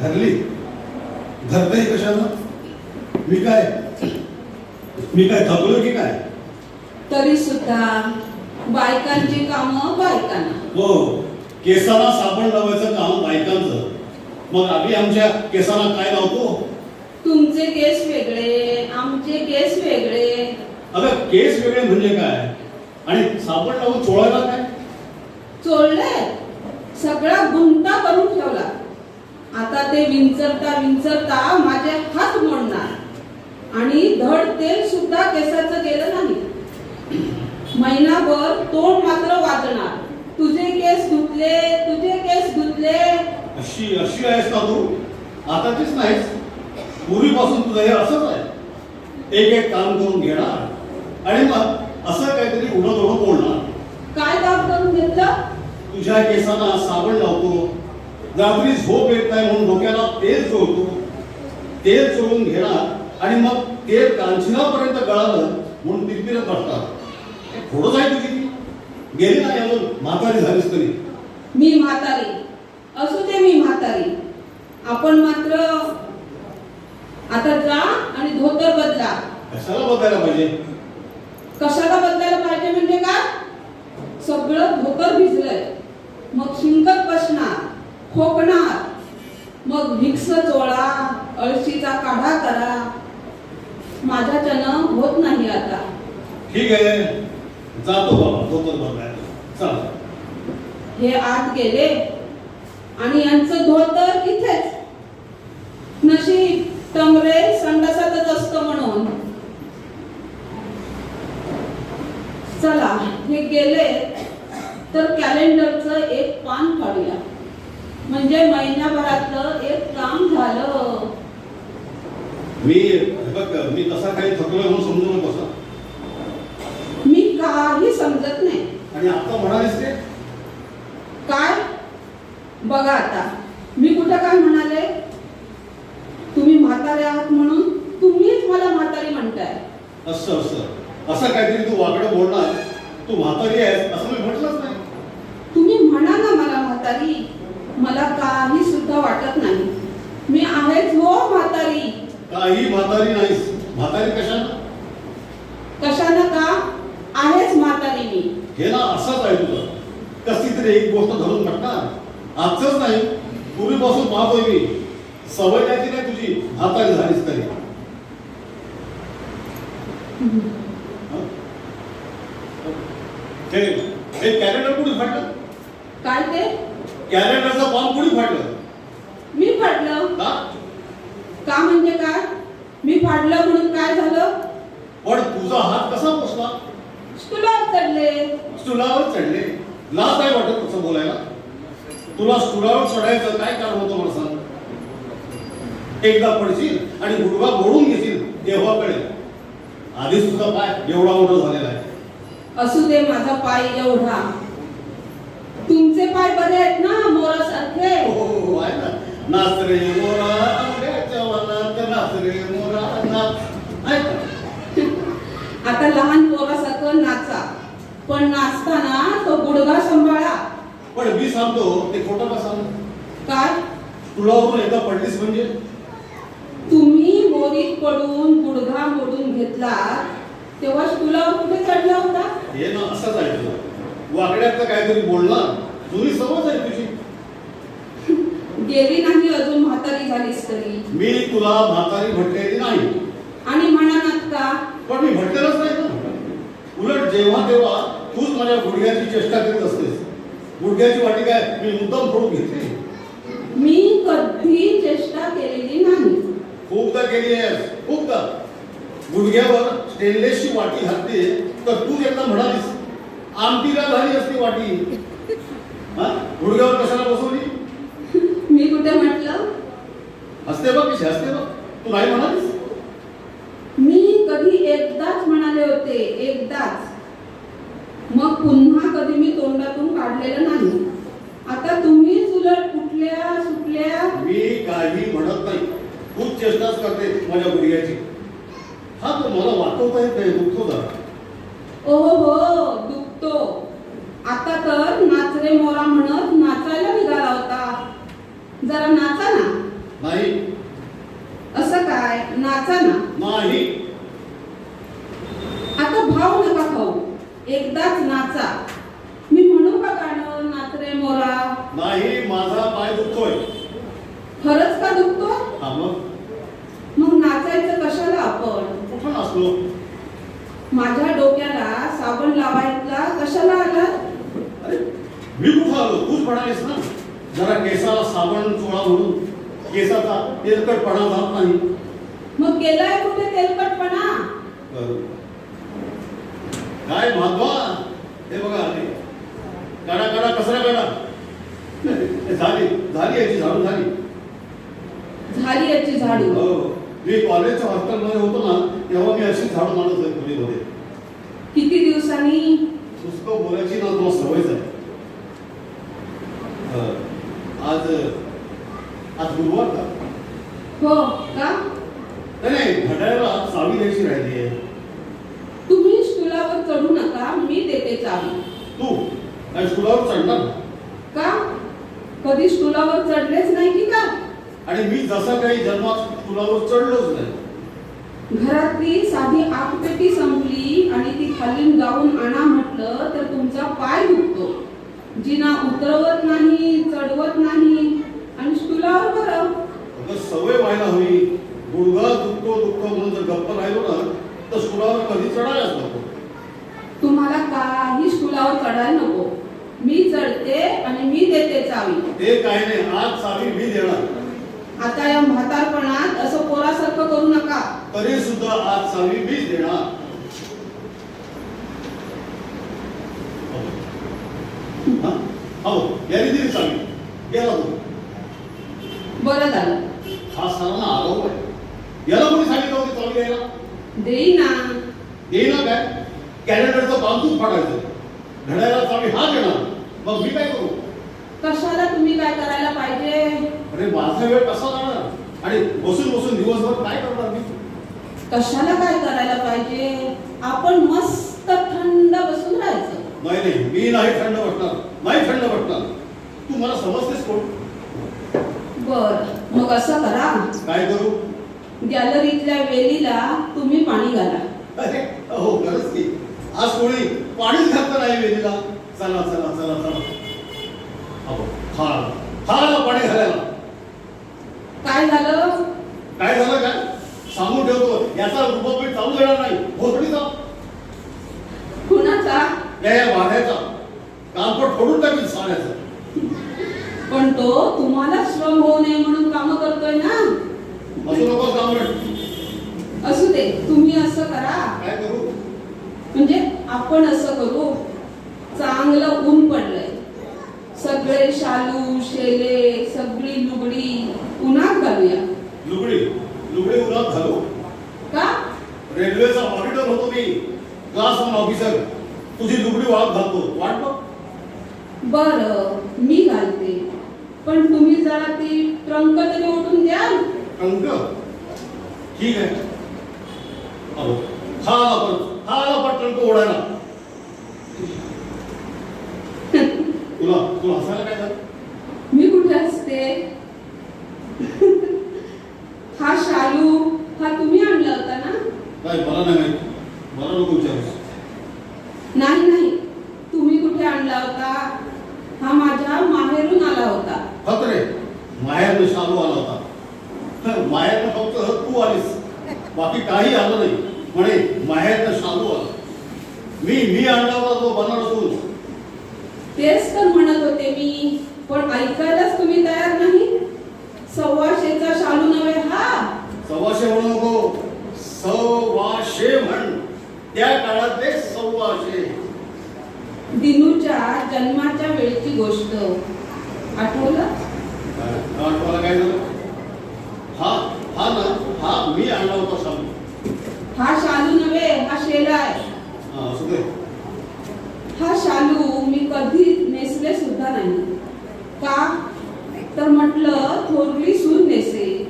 धरली धरते कशाला? मी काय थकलो की काय? तरी सुद्धा बायकांची कामं बायकांना. हो, केसाला साबण लावायचं काम बायकांचं. मग आम्ही आमच्या केसाला काय लावतो? तुमचे केस वेगळे, आमचे केस वेगळे. अगं केस वेगळे म्हणजे काय? आणि साबण लावून चोळायला काय? चोळले सगळा गुंता करून ठेवला. आता ते विंचरता विंचरता माझे हात मोडणार आणि धड तेल सुद्धा केसाचं गेलं नाही. महिनाभर तोंड मात्र वाजणार, तुझे केस धुतले, तुझे केस धुतले. अशी आहेस का तू? आता तीच नाहीस. पूर्वीपासून तुझं हे असंच आहे. एक काम करून घेणार आणि मग असं काहीतरी उडं बोलणार. काय काम करून घेतलं? तुझ्या केसांना साबण लावतो, रात्री झोप येत नाही म्हणून डोक्याला तेल चोळतो. तेल चोळून घेणार आणि मग तेल कांचनापर्यंत गळालं म्हणून तिरपिरत बसतात. थोडंच आहे तुझी. गेली नाही अजून म्हातारी झालीस तरी. मी म्हातारी असू दे, मी म्हातारी. आपण मात्र आता जा आणि धोतर बदला. कशाला बदलायला पाहिजे? कशाला बदलायला पाहिजे म्हणजे काय? सगळं धोतर भिजलंय, मग शिंकत बसणार, खोकणार, मग व्हिक्स चोळा, अळशीचा काढा करा. माझ्याच्यानं होत नाही आता. ठीक आहे, जातो बाबा धोतर बदलायला. चल. हे आत गेले आणि यांचं धोतर इथेच. नशीब टमरे संडासातच असतं म्हणून. चला, हे गेले तर कॅलेंडरचं एक पान काढूया, म्हणजे महिन्याभरातलं एक काम झालं. मी तसा काही थकलोय म्हणून समजू नको. मी काही समजत नाही. आणि आता म्हणालीस ते काय? बघा आता, मी कुठं काय म्हणाले? तुम्ही म्हातारे आहात म्हणून तुम्हीच मला म्हातारी म्हणताय. असं काहीतरी तू वाकडं बोलणार. तू म्हातारी आहेस असं मी म्हटलंच नाही. तुम्ही म्हणा ना मला म्हातारी, मला काही सुद्धा वाटत नाही. मी आहेच हो म्हातारी. काही म्हातारी नाहीस. म्हातारी कशानं? कशानं का? आहेच म्हातारी मी. हे ना असंच आहे तुझं. कसली तरी एक गोष्ट धरून टाकणार. आजच नाही, पूर्वीपासून पाहतोय मी. सवय त्याची नाही तुझी म्हातारी झालीस तरी. हे कॅलेंडर कुठे फाटलं? काय ते? कॅलेंडरचं पान कुठे फाटलं? मी फाडलं का? का म्हणजे काय? मी फाडलं म्हणून काय झालं? पण तुझा हात कसा पोचला? स्टुलावर चढले. स्टुलावर चढले? लाज नाही वाटत तसं बोलायला? तुला स्टुलावर चढायचं काय कारण होतं मला सांग? एकदा पडशील आणि गुडघा मोडून घेशील देवाकडे. आधी सुद्धा पाय एवढा मोठा झालेला आहे. असू दे माझा पाय एवढा. तुमचे पाय बरे आहेत ना मोरासारखे? हो आहे ना. नाच रे मोरा आंब्याच्या वनात, नाच रे मोरा नाच. आता लहान पोरासारखं नाचा, पण नाचताना तो गुडघा सांभाळा. पण मी सांगतो ते खोटं का सांग? काय? तुलावरून एकदा पडलीस म्हणजे? तुम्ही मोरीत पडून गुडघा मोडून घेतला तेव्हा स्टुलावर कुठे चढला होता? हे ना असंच आहे तुला. वाकड्यातलं काहीतरी बोलणार. तुझी समज आहे तुझी. गेली नाही अजून म्हातारी झालीस तरी. मी तुला म्हातारी म्हटलेली नाही. आणि म्हणानात का? पण मी म्हटलेलंच नाही ना. उलट जेव्हा तेव्हा तूच माझ्या गुडघ्याची चेष्टा करीत असतेस. गुडघ्याची वाटी काय मी मुद्दाम फोडून घेतली? मी कधी चेष्टा केलेली नाही. खूपदा केली आहेस, खूपदा. गुडघ्यावर स्टेनलेसची वाटी घातली तर तू एकदा म्हणालीस आमटीला झाली असती वाटी. गुडघ्यावर कशाला बसवली? मी कुठे म्हटलं? हसते बघ कशी हसते बघ. तू नाही म्हणालीस? मी कधी एकदाच म्हणाले होते, एकदाच. मग पुन्हा कधी मी तोंडातून काढलेलं नाही. आता तुम्हीच उलट कुठल्या सुटल्या. मी काही म्हणत नाही. खूप चेष्टाच करते माझ्या गुडघ्याची. हा तर मला वाटवता येत नाही. दुखतो जरा. ओहो दुखतो. आता तर नाच रे मोरा म्हणत नाचायला निघाला होता. जरा नाचा ना. नाही. असं काय? नाचा ना. नाही. आता भाव नका खाऊ, एकदाच नाचा. मी म्हणू का गाणं नाच रे मोरा? नाही, माझा पाय दुखतोय. खरंच का दुखतो? हा मग मग नाचायचं कशाला आपण? कुठं नसलो. माझ्या डोक्याला साबण लावायला कशाला आला? अरे मी कुठं आलो? तूच म्हणालीस ना जरा केसाला साबण चोळा म्हणून. केसाचा तेलकटपणा जात नाही. मग गेलाय कुठे तेलकटपणा? काय माधवा, हे बघा आले. काढा काढा, कचरा काढा. झाली झाली याची झाडू झाली. झाली याची झाडू. हो, मी कॉलेजच्या हॉस्टेलमध्ये होतो ना तेव्हा मी अशी झाडू मारत होते खोलीमध्ये. किती दिवसांनी? पुस्तकं बोलायची ना तुला सवयच आहे. आज आज गुरुवार का? हो का? नाही, घड्याळाला चावी द्यायची राहिली आहे. तुम्ही स्टुलावर चढू नका, मी देते चावी. तू काय स्टुलावर चढणार? का? कधी स्टुलावर चढलेच नाही की का? आणि मी जसा काही जन्मात स्टुलावर चढलोच नाही. घरातली साधी आगपेटी संपली आणि ती खाली जाऊन आणा म्हटलं तर तुमचा पाय दुखतो. जिना उतरवत नाही, चढवत नाही आणि स्टुलावर बरं. अगं सवय व्हायला हवी. गुडघा दुखतो म्हणून जर गप्प राहिलो ना तर स्टुलावर कधी चढायलाच नको. तुम्हाला काही स्टुलावर चढायला नको. मी चढते आणि मी देते चावी. ते काय नाही, आज चावी मी देणार. आता या म्हातारपणात असं पोरासारखं करू नका. तरी सुद्धा आज चावी मीच देणार. हो, याने दिली चावी. गेला तो. बरं झालं. हा सरांना आगाऊ आहे. याला कोणी सांगितलं होतं चावी द्यायला? देईना. देईना काय? कॅलेंडरचं बांधून फाडायचं. घड्याला चावी हा देणार. मग मी काय करू? कशाला तुम्ही काय करायला पाहिजे? अरे माझा वेळ कसा जाणार? आणि बसून बसून दिवसभर काय करणार मी? कशाला काय करायला पाहिजे? आपण मस्त थंड बसून राहायचं. नाही, मी नाही थंड बसणार. नाही थंड बसणार. तू मला समजतेस कोण? बर, मग असं करा. काय करू? गॅलरीतल्या वेलीला तुम्ही पाणी घाला. अरे हो, खरंच की आज कोणी पाणीच घातलं नाही वेलीला. चला चला चला चला. हा पाणी घालायला. काय झालं? काय झालं काय? सांगून ठेवतो, याचा रुपये चालू देणार नाही. भोसडीचा. कुणाचा? या वाढ्याचा. कामपट फोडून टाकील साड्याचं. पण तो तुम्हाला श्रम होऊ नये म्हणून काम करतोय ना. असं नको काम. असू दे, तुम्ही असं करा. काय करू? म्हणजे आपण असं करू. चांगलं ऊन पडलंय. सगळे शालू शेले सगळी लुगडी उन्हात घालूया. लुगडी उन्हात घालू का? रेल्वेचा ऑडिटर होतो मी, क्लास 1 ऑफिसर. तुझी लुगडी वाळत घालतो. वाट बघ. बर, मी घालते. पण तुम्ही जरा ती ट्रंक तरी ओढून द्याल. ट्रंक? ठीक आहे. अहो, हा आला पण ट्रंक ओढायला. तुला हसायला काय झालं? मी कुठे असते? हा शालू हा तुम्ही आणला होता ना? नाही, मला नाही माहिती. मला नको विचारूस. नाही, तुम्ही कुठे आणला होता? हा माझ्या माहेरून आला होता. फक्त रे, माहेरनं शालू आला होता. माहेरनं फक्त तू आलीस, बाकी काही आलं नाही. म्हणे माहेरनं शालू आला. मी आणला होता तो बनारसून. तेच तर म्हणत होते मी, पण ऐकायलाच तुम्ही तयार नाही. 125चा शालू नव्हे हा. 125 म्हणू नको, 125 म्हण. त्या काळातले 125. दिनूच्या जन्माच्या वेळची गोष्ट आठवलं? आठवायला काय झालं? हा ना, हा मी आणला होता शालू. हा शालू नव्हे, हा शेला आहे. असू दे. हा शालू मी कधी नेसले सुद्धा नाही. का? तर म्हटलं थोरली सून नेसेल.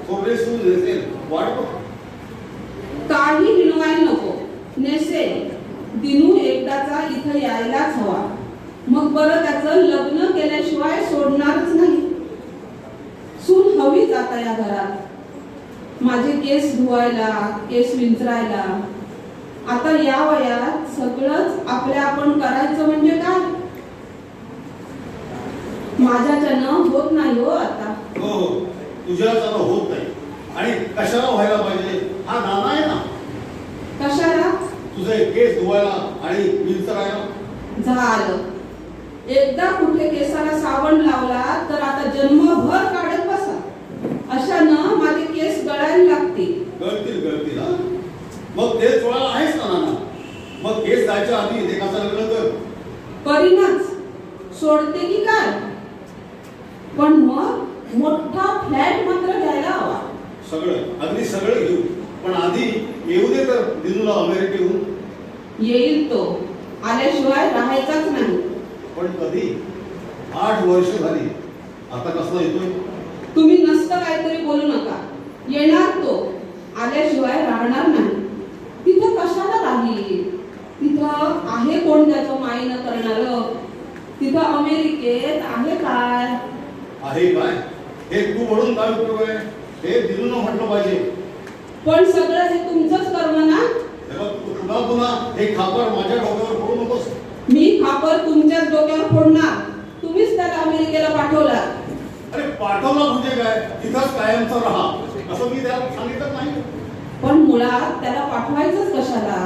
थोरली सून नेसेल. वाट बघ. काही हिणवायला नको. नेसेल. दिनू एकदाचा इथं यायलाच हवा. मग बरं त्याचं लग्न केल्याशिवाय सोडणारच नाही. आता या घरात. माझे केस धुवायला, केस विंचरायला. आता या वयात सगळंच आपल्या आपण करायचं म्हणजे काय? माझ्याच्यानं होत नाही हो आता. हो, तुझ्याच्यानं होत नाही. आणि कशाला व्हायला पाहिजे? हा नाना आहे ना. कशाला? तुझे केस धुवायला आणि विंचरायला. झालं. एकदा कुठे केसाला साबण लावला तर आता जन्मभर काढत बसा. अशानं माझे केस गळायला लागतील. गळतील हा. मग तेच चोळायला आहेच ना नाना. मग केस जायच्या आधी एकाचं लग्न कर. करीनाच. सोडते की काय? पण मग मोठा फ्लॅट मात्र घ्यायला हवा. अगदी सगळं घेऊ. पण आधी येऊ दे तर दिनूला अमेरिकेहून. येईल तो. आल्याशिवाय राहायचाच नाही. पण कधी? 8 वर्ष झाली. आता कसला येतोय? तुम्ही नसतं काहीतरी बोलू नका. येणार तो. आल्याशिवाय राहणार नाही. तिथं कशाला राहील? तिथं आहे कोण त्याचं मायनं करणार? तिथं अमेरिकेत आहे काय? आहे काय? हे तू म्हणून काय उपयोग आहे? हे दिनूनं म्हटलं पाहिजे. पण सगळं हे तुमचंच कर्म ना. हे बघ, तू पुन्हा हे खापर माझ्या डोक्यावर फोडू नकोस. मी खापर तुमच्याच डोक्यावर फोडणार. तुम्हीच त्याला अमेरिकेला पाठवला. अरे पाठवला म्हणजे काय? तिथंच कायमचा राहा असं मी त्याला सांगितलं नाही. पण मुळात त्याला पाठवायचंच कशाला?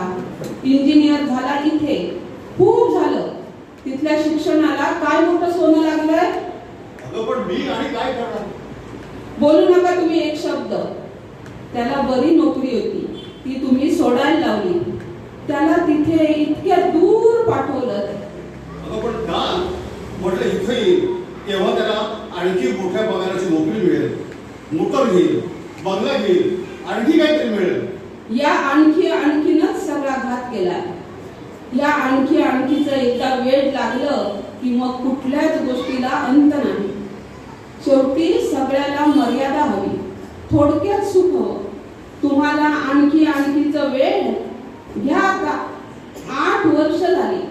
इंजिनियर झाला इथे. खूप झालं. तिथल्या शिक्षणाला काय मोठं सोनं लागलंय. अगं पण मी आणि काय करणार? बोलू नका तुम्ही एक शब्द. त्याला बरी नोकरी होती. ती तुम्ही सोडायला लावली. त्याला तिथे इतक्या दूर पाठवलं. अगं पण का? म्हटलं इथं येईल तेव्हा त्याला आणखी मोठ्या पगाराची नोकरी मिळेल, मोटर घेईल, बंगला घेईल, आणखी काहीतरी मिळेल. या आणखीनच सगळा घात केला. या आणखीचं एकदा वेळ लागलं की मग कुठल्याच गोष्टीला अंत नाही. शेवटी सगळ्याला मर्यादा हवी. थोडक्यात सुख हवं. तुम्हाला आणखीचं वेळ घ्या. का 8 वर्ष झाली.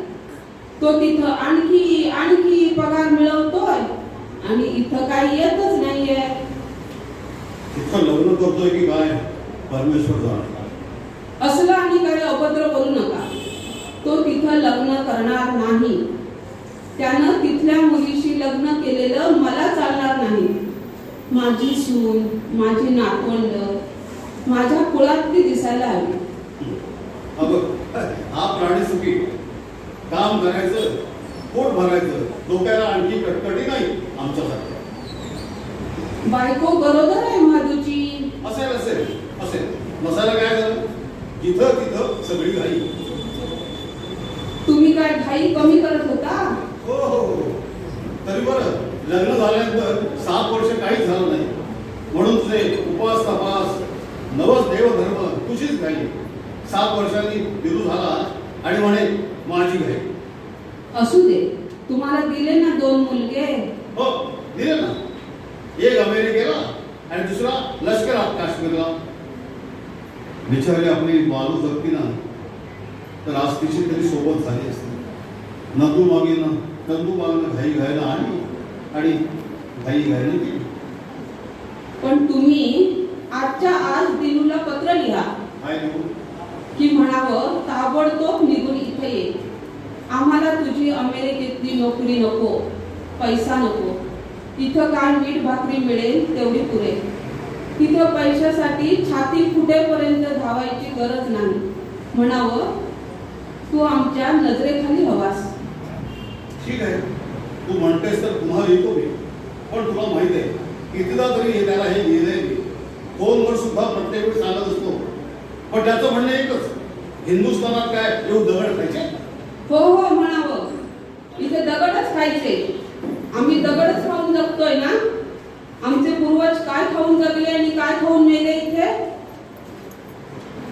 तो तिथं आणखी पगार मिळवतोय आणि इथं काही येतच नाहीये. इथं लग्न करतोय की काय परमेश्वर जाणे. असलं आणि काही अभद्र बोलू नका. तो तिथं लग्न करणार नाही. त्यानं तिथल्या मुलीशी लग्न केलेलं मला चालणार नाही. माझी सून, माझी नातवंड माझ्या कुळातली दिसायला हवी. हा प्राणी सुखी. काम करायचं, पोट भरायचं, डोक्याला आणखी कटकटी नाही आमच्यासारखं. बायको बरोबर आहे महादूची. असेल नसायला काय झालं? जिथं तिथं सगळी घाई. तुम्ही काय घाई कमी करत होता? हो. तरी बरं लग्न झाल्यानंतर 7 वर्ष काहीच झालं नाही म्हणून तुझे उपास तपास नवस देवधर्म तुझीच घाई. 7 वर्षांनी विरू झाला आणि म्हणे माझी घाई. असू दे. तुम्हाला दिले ना 2 मुलगे. हो दिले ना. एक अमेरिकेला आणि दुसरा लष्करात काश्मीरला. बिचारी आपली मालू जगती ना तर आज तिची तरी सोबत झाली असते. नंदू मागीनं घाई घायला आणि घाई घायला गेली. पण तुम्ही आजच्या आज दिनूला पत्र लिहा. काय लिहू? की म्हणावं ताबडतोब निघून इथे ये. आम्हाला तुझी अमेरिकेतली नोकरी नको, पैसा नको. इथं काय मीठ भाकरी मिळेल तेवढी पुरेल. तिथं पैशासाठी छाती फुटेपर्यंत धावायची गरज नाही. म्हणावं तू आमच्या नजरेखाली हवास. ठीक आहे तू म्हणतेस तर पुन्हा लिहितो मी. पण तुला माहित आहे कितीदा तरी त्याला हे लिहिलंय मी. फोनवर सुद्धा प्रत्येक वेळी सांगत असतो. पण त्याचं म्हणणं एकच, हिंदुस्थानात काय येऊ दगड खायचे? हो म्हणावं. इथे दगडच खायचे. आम्ही दगडच खाऊन जगतोय ना. आमचे पूर्वज काय खाऊन जगले आणि काय खाऊन मेले इथे.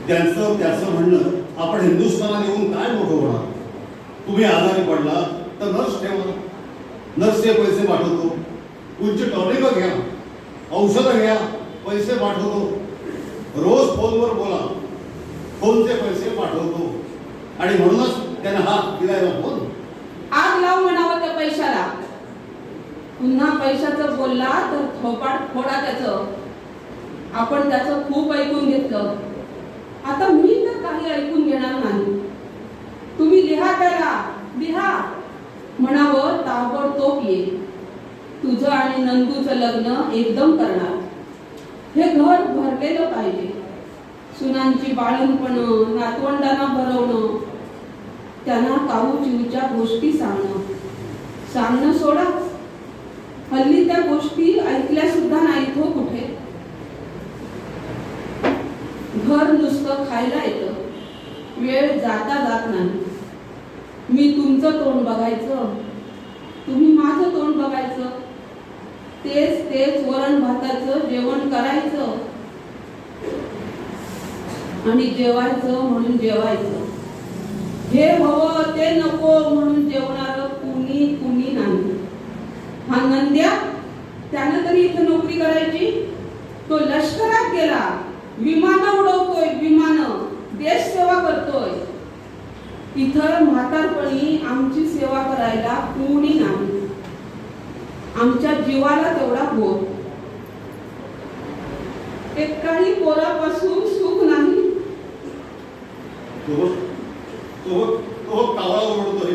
त्याचं म्हणणं आपण हिंदुस्थानात येऊन काय मोठं होणार. तुम्ही आजारी पडला तर नर्स ठेवा. नर्सचे पैसे पाठवतो. तुमची टॉनिक घ्या, औषधं घ्या, पैसे पाठवतो. रोज फोनवर बोला, फोनचे पैसे पाठवतो. आणि म्हणूनच त्याने हा दिलाय ना फोन. आग लाव म्हणावं त्या पैशाला. पुन्हा पैशाचं बोलला तर थोपाट फोडा त्याचं. आपण त्याचं खूप ऐकून घेतलं. आता मी तर काही ऐकून घेणार नाही. तुम्ही लिहा त्याला, लिहा. म्हणावं ताबडतोब ये. तुझं आणि नंदूचं लग्न एकदम करणार. हे घर भरलेलं पाहिजे. सुनांची बाळणपणं, नातवंडांना भरवणं, त्यांना काऊ चिवच्या गोष्टी सांगणं सोडा. हल्ली त्या गोष्टी ऐकल्या सुद्धा नाहीत हो कुठे. घर नुसतं खायला येतं, वेळ जाता जात नाही. मी तुमचं तोंड बघायचं, तुम्ही माझं तोंड बघायचं. तेच वरण भाताचं जेवण करायचं आणि जेवायचं म्हणून जेवायचं. हे हवं ते नको म्हणून जेवणारं कुणी नाही. हा नंद्या, त्यानं तरी इथं नोकरी करायची. तो लष्करात गेला, विमानं उडवतोय, विमानं, देश सेवा करतोय. इथं म्हातारपणी आमची सेवा करायला कुणी नाही. आमच्या जीवाला तेवढा बोर. एक काही पोरापासून सुख नाही. तो कावळा ओरडतोय.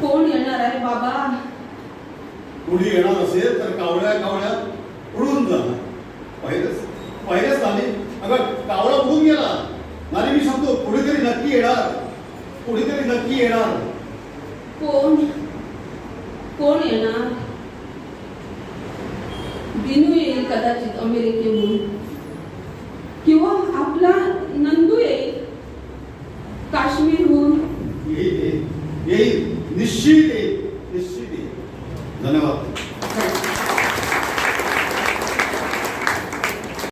कोण येणार आहे बाबा? कुणी येणार असेल तर कावळ्या उडून जा. पहिलेच नानी, अगं कावळा उडून गेला. नानी मी सांगतो, कुणीतरी नक्की येणार. कोण येणार? दिनू येईल कदाचित अमेरिकेहून, किंवा आपला नंदू येईल काश्मीरहून. येईल, निश्चित येईल. धन्यवाद.